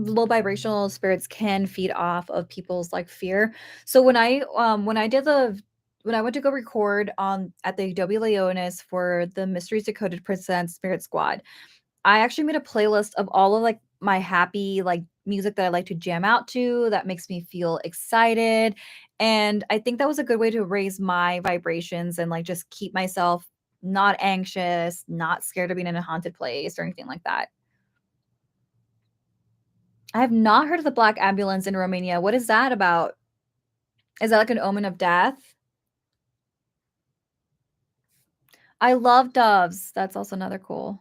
low vibrational spirits can feed off of people's, like, fear. So when I went to go record on at the Adobe Leonis for the Mysteries Decoded Presents Spirit Squad, I actually made a playlist of all of, like, my happy, like, music that I like to jam out to that makes me feel excited, and I think that was a good way to raise my vibrations and, like, just keep myself not anxious, not scared of being in a haunted place or anything like that. I have not heard of the black ambulance in Romania. What is that about? Is that like an omen of death? I love doves. That's also another cool.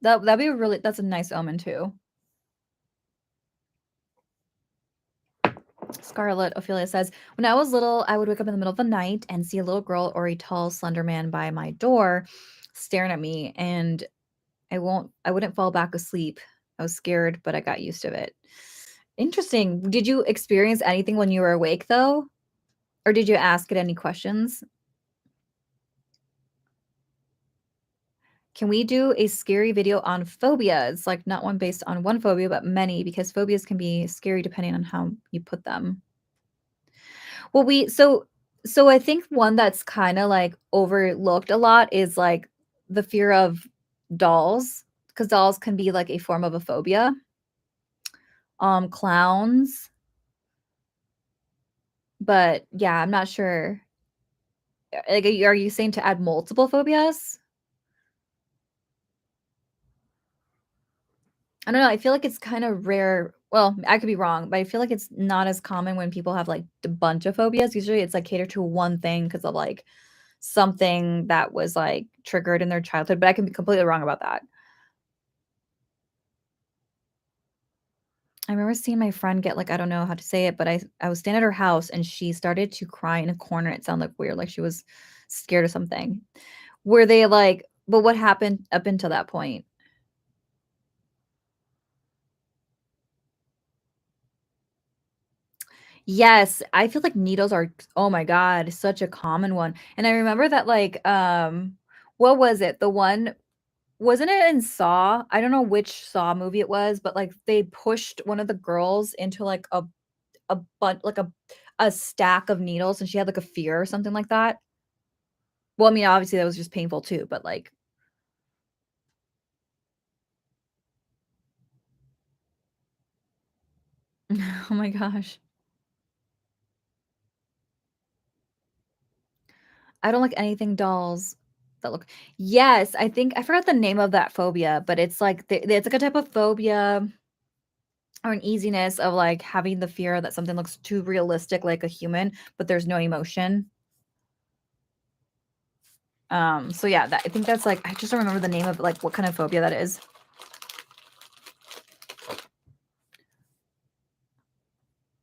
That'd be really that's a nice omen too. Scarlet Ophelia says, "When I was little, I would wake up in the middle of the night and see a little girl or a tall, slender man by my door staring at me. And I wouldn't fall back asleep. I was scared, but I got used to it. Interesting. Did you experience anything when you were awake, though? Or did you ask it any questions? Can we do a scary video on phobias? Like, not one based on one phobia, but many, because phobias can be scary depending on how you put them. Well, so I think one that's kinda, like, overlooked a lot is, like, the fear of dolls, because dolls can be, like, a form of a phobia. Clowns, but, yeah, I'm not sure. Like, are you saying to add multiple phobias? I don't know, I feel like it's kinda rare, well, I could be wrong, but I feel like it's not as common when people have, like, a bunch of phobias. Usually, it's, like, catered to one thing because of, like, something that was, like, triggered in their childhood, but I can be completely wrong about that. I remember seeing my friend get, like, I don't know how to say it, but I was staying at her house, and she started to cry in a corner. It sounded, like, weird, like she was scared of something. Were they, like, but what happened up until that point? Yes, I feel like needles are, oh my god, such a common one, and I remember that, like, what was it? The one, wasn't it in Saw? I don't know which Saw movie it was, but, like, they pushed one of the girls into, like, a stack of needles, and she had, like, a fear or something like that. Well, I mean, obviously, that was just painful too, but, like, oh my gosh. I don't like anything dolls that look, yes, I think I forgot the name of that phobia, but it's like it's like a type of phobia or an easiness of, like, having the fear that something looks too realistic like a human, but there's no emotion. So yeah, that I think that's, like, I just don't remember the name of, like, what kind of phobia that is.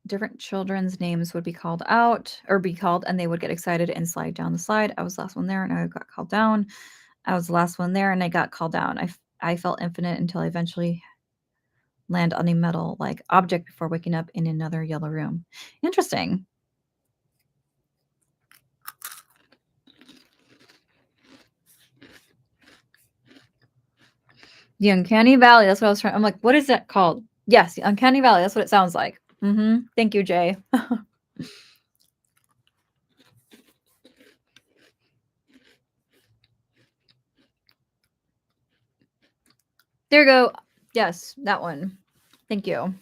Different children's names would be called out or be called, and they would get excited and slide down the slide. I was the last one there, and I got called down. I was the last one there, and I got called down. I felt infinite until I eventually land on a metal like object before waking up in another yellow room. Interesting. The uncanny valley. That's what I was trying. I'm like, what is that called? Yes, the uncanny valley. That's what it sounds like. Thank you, Jay. There you go. Yes, that one. Thank you.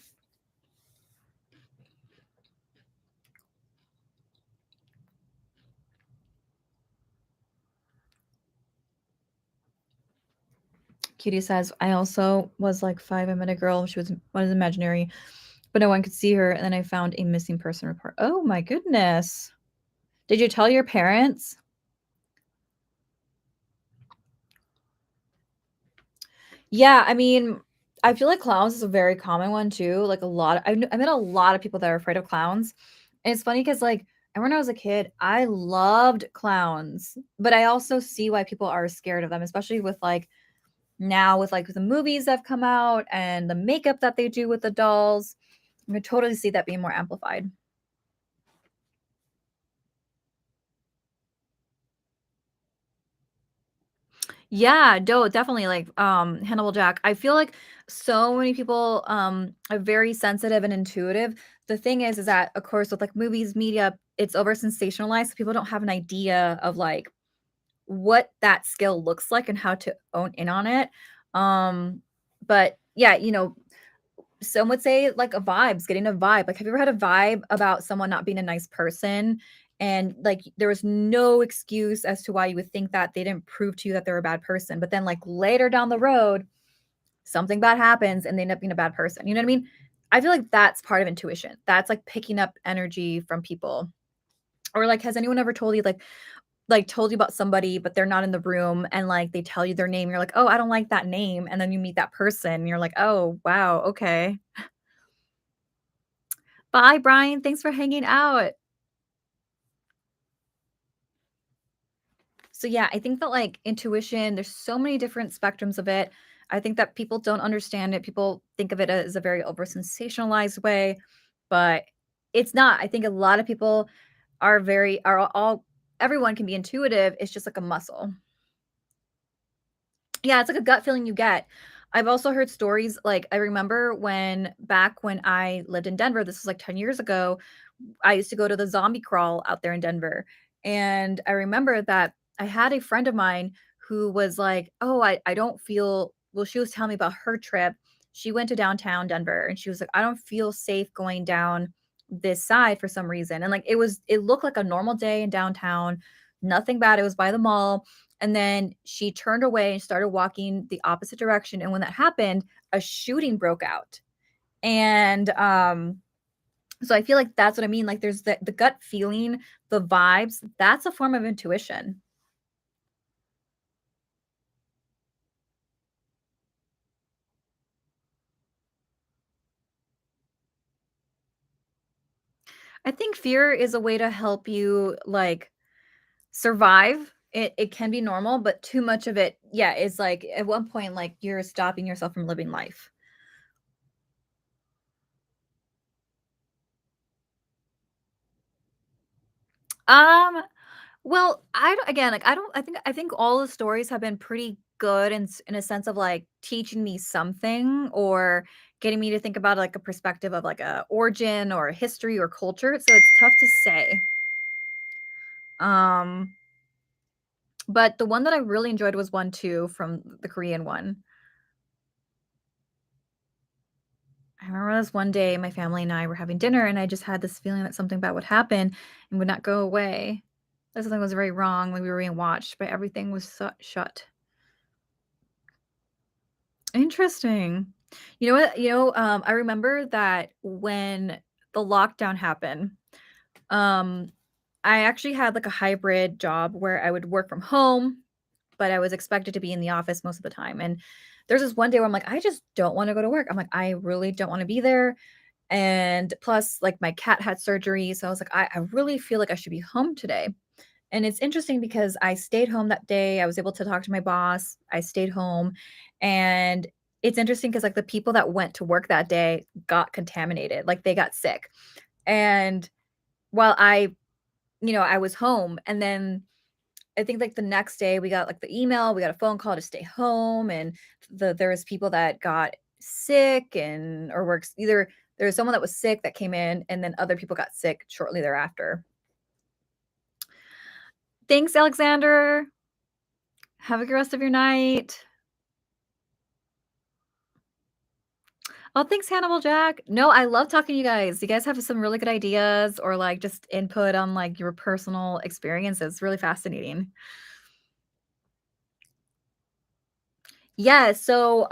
Cutie says, I also was like 5. I met a girl. She was imaginary, but no one could see her. And then I found a missing person report. Oh my goodness. Did you tell your parents? Yeah, I mean, I feel like clowns is a very common one too. Like a lot, I met a lot of people that are afraid of clowns. And it's funny because, like, and when I was a kid, I loved clowns, but I also see why people are scared of them, especially with like now with like the movies that have come out and the makeup that they do with the dolls. I can totally see that being more amplified. Yeah, definitely, like, Hannibal Jack. I feel like so many people, are very sensitive and intuitive. The thing is that, of course, with, like, movies, media, it's over sensationalized, so people don't have an idea of, like, what that skill looks like and how to own in on it. But, yeah, some would say, like, a vibes, getting a vibe. Like, have you ever had a vibe about someone not being a nice person? And, like, there was no excuse as to why you would think that they didn't prove to you that they're a bad person. But then, like, later down the road, something bad happens and they end up being a bad person. You know what I mean? I feel like that's part of intuition. That's like picking up energy from people. Or like, has anyone ever told you like told you about somebody, but they're not in the room and like they tell you their name, you're like, oh, I don't like that name. And then you meet that person, and you're like, oh wow, okay. Bye, Brian. Thanks for hanging out. So yeah, I think that like intuition, there's so many different spectrums of it. I think that people don't understand it. People think of it as a very over sensationalized way, but it's not. I think a lot of people are all everyone can be intuitive. It's just like a muscle. Yeah, it's like a gut feeling you get. I've also heard stories like I remember when I lived in Denver, this was like 10 years ago, I used to go to the zombie crawl out there in Denver. And I remember that I had a friend of mine who was like, "Oh, I don't feel," well, she was telling me about her trip. She went to downtown Denver and she was like, "I don't feel safe going down this side for some reason." And like it looked like a normal day in downtown, nothing bad. It was by the mall. And then she turned away and started walking the opposite direction. And when that happened, a shooting broke out. And so I feel like that's what I mean. Like there's the gut feeling, the vibes, that's a form of intuition. I think fear is a way to help you like survive. It can be normal, but too much of it, yeah, is like at one point like you're stopping yourself from living life. Um Well, I don't again, like, I think all the stories have been pretty good in a sense of, like, teaching me something or getting me to think about, like, a perspective of, like, a origin or a history or culture, so it's tough to say. Um, but the one that I really enjoyed was one too from the Korean one. I remember this one day, my family and I were having dinner, and I just had this feeling that something bad would happen and would not go away. That something was very wrong, like, we were being watched, but everything was shut. Interesting. You know what? I remember that when the lockdown happened, um, I actually had like a hybrid job where I would work from home, but I was expected to be in the office most of the time. And there's this one day where I'm like, I just don't want to go to work. I'm like, I really don't want to be there. And plus, like my cat had surgery. So I was like, I really feel like I should be home today. And it's interesting because I stayed home that day. I was able to talk to my boss. I stayed home. And it's interesting because like the people that went to work that day got contaminated, like they got sick. And while I was home. And then I think like the next day we got like the email, we got a phone call to stay home. And there was people that got sick and or works either there was someone that was sick that came in and then other people got sick shortly thereafter. Thanks, Alexander. Have a good rest of your night. Oh, thanks, Hannibal Jack. No, I love talking to you guys. You guys have some really good ideas or like just input on like your personal experiences. Really fascinating. Yeah, so,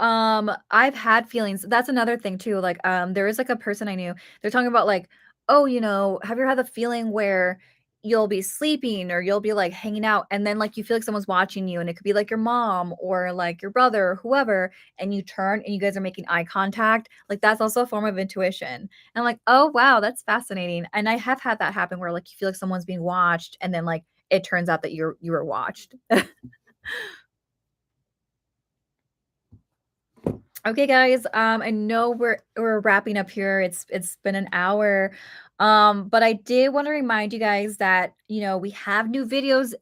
I've had feelings that's another thing too, like, there is, like, a person I knew, they're talking about, like, "Oh, have you ever had the feeling where you'll be sleeping or you'll be, like, hanging out, and then, like, you feel like someone's watching you, and it could be, like, your mom or, like, your brother or whoever, and you turn and you guys are making eye contact?" Like, that's also a form of intuition. And I'm like, "Oh, wow, that's fascinating." And I have had that happen where, like, you feel like someone's being watched, and then, like, it turns out that you were watched. Okay, guys. I know we're wrapping up here. It's been an hour. But I did want to remind you guys that, we have new videos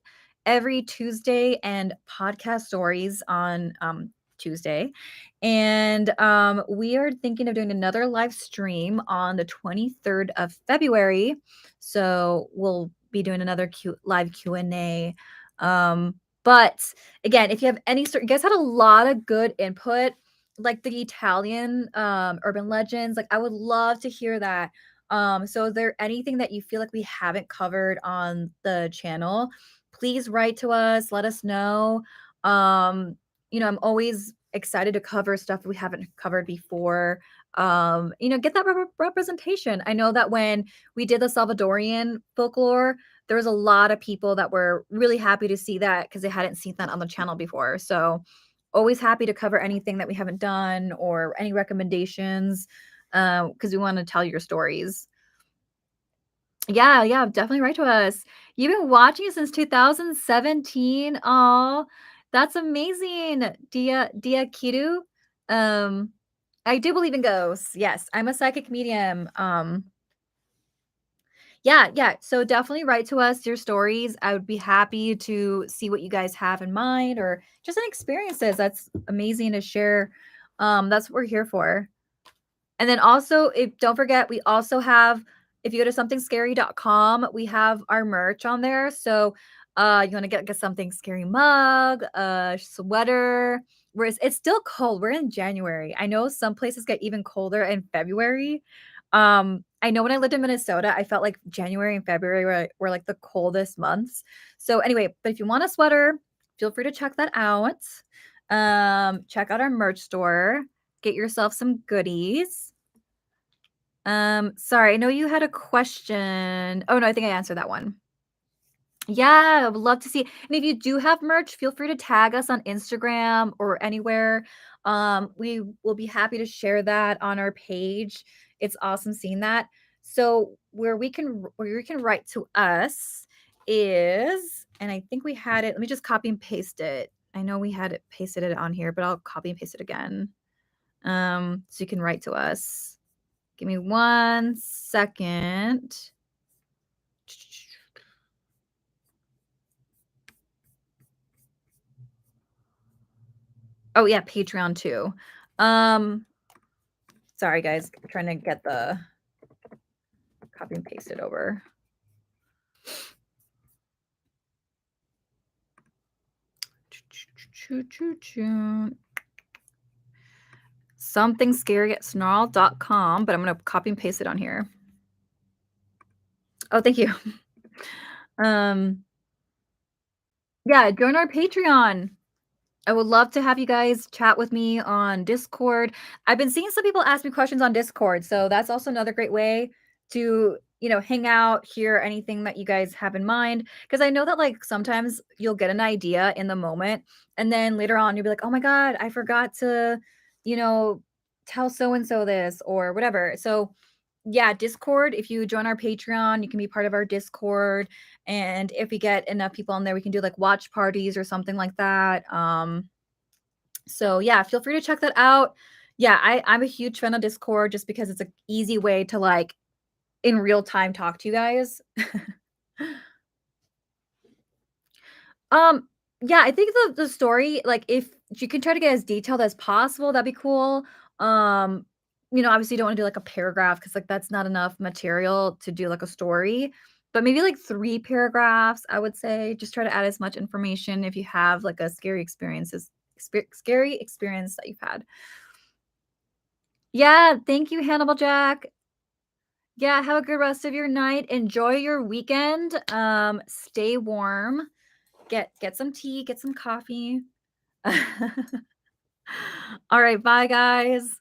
every Tuesday and podcast stories on Tuesday. And we are thinking of doing another live stream on the 23rd of February. So we'll be doing another live Q&A. But again, if you have any you guys had a lot of good input like the Italian, urban legends, like, I would love to hear that. So is there anything that you feel like we haven't covered on the channel? Please write to us, let us know. I'm always excited to cover stuff we haven't covered before. Get that representation. I know that when we did the Salvadorian folklore, there was a lot of people that were really happy to see that because they hadn't seen that on the channel before. So always happy to cover anything that we haven't done or any recommendations, because we wanna tell your stories. Yeah, yeah, definitely write to us. You've been watching since 2017. Aw, that's amazing. Dia Kiru. Um, I do believe in ghosts. Yes, I'm a psychic medium. Yeah, yeah. So definitely write to us your stories. I would be happy to see what you guys have in mind or just an experiences. That's amazing to share. That's what we're here for. And then also, if don't forget, we also have if you go to somethingscary.com, we have our merch on there. So you want to get something scary mug, a sweater. Where it's still cold. We're in January. I know some places get even colder in February. I know when I lived in Minnesota, I felt like January and February were like the coldest months. So anyway, but if you want a sweater, feel free to check that out. Check out our merch store. Get yourself some goodies. Sorry, I know you had a question. Oh, no, I think I answered that one. Yeah, I would love to see. And if you do have merch, feel free to tag us on Instagram or anywhere. We will be happy to share that on our page. It's awesome seeing that. So where you can write to us is, and I think we had it. Let me just copy and paste it. I know we had it pasted it on here, but I'll copy and paste it again. So you can write to us. Give me 1 second. Oh, yeah, Patreon too. Um, sorry guys, I'm trying to get the copy and paste it over. Something scary at snarl.com, but I'm gonna copy and paste it on here. Oh, thank you. Um, yeah, join our Patreon. I would love to have you guys chat with me on Discord. I've been seeing some people ask me questions on Discord, so that's also another great way to, hang out, hear anything that you guys have in mind. Because I know that like sometimes you'll get an idea in the moment, and then later on you'll be like, "Oh my god, I forgot to, you know, tell so and so this or whatever." So yeah, Discord. If you join our Patreon, you can be part of our Discord. And if we get enough people on there, we can do like watch parties or something like that. So yeah, feel free to check that out. Yeah, I'm a huge fan of Discord just because it's an easy way to like in real time talk to you guys. Um, yeah, I think the story, like, if you can try to get as detailed as possible, that'd be cool. Um, obviously you don't wanna do, like, a paragraph because like, that's not enough material to do, like, a story, but maybe, like, 3 paragraphs, I would say. Just try to add as much information if you have, like, a scary experience that you've had. Yeah, thank you, Hannibal Jack. Yeah, have a good rest of your night. Enjoy your weekend. Stay warm. Get some tea, get some coffee. All right, bye guys.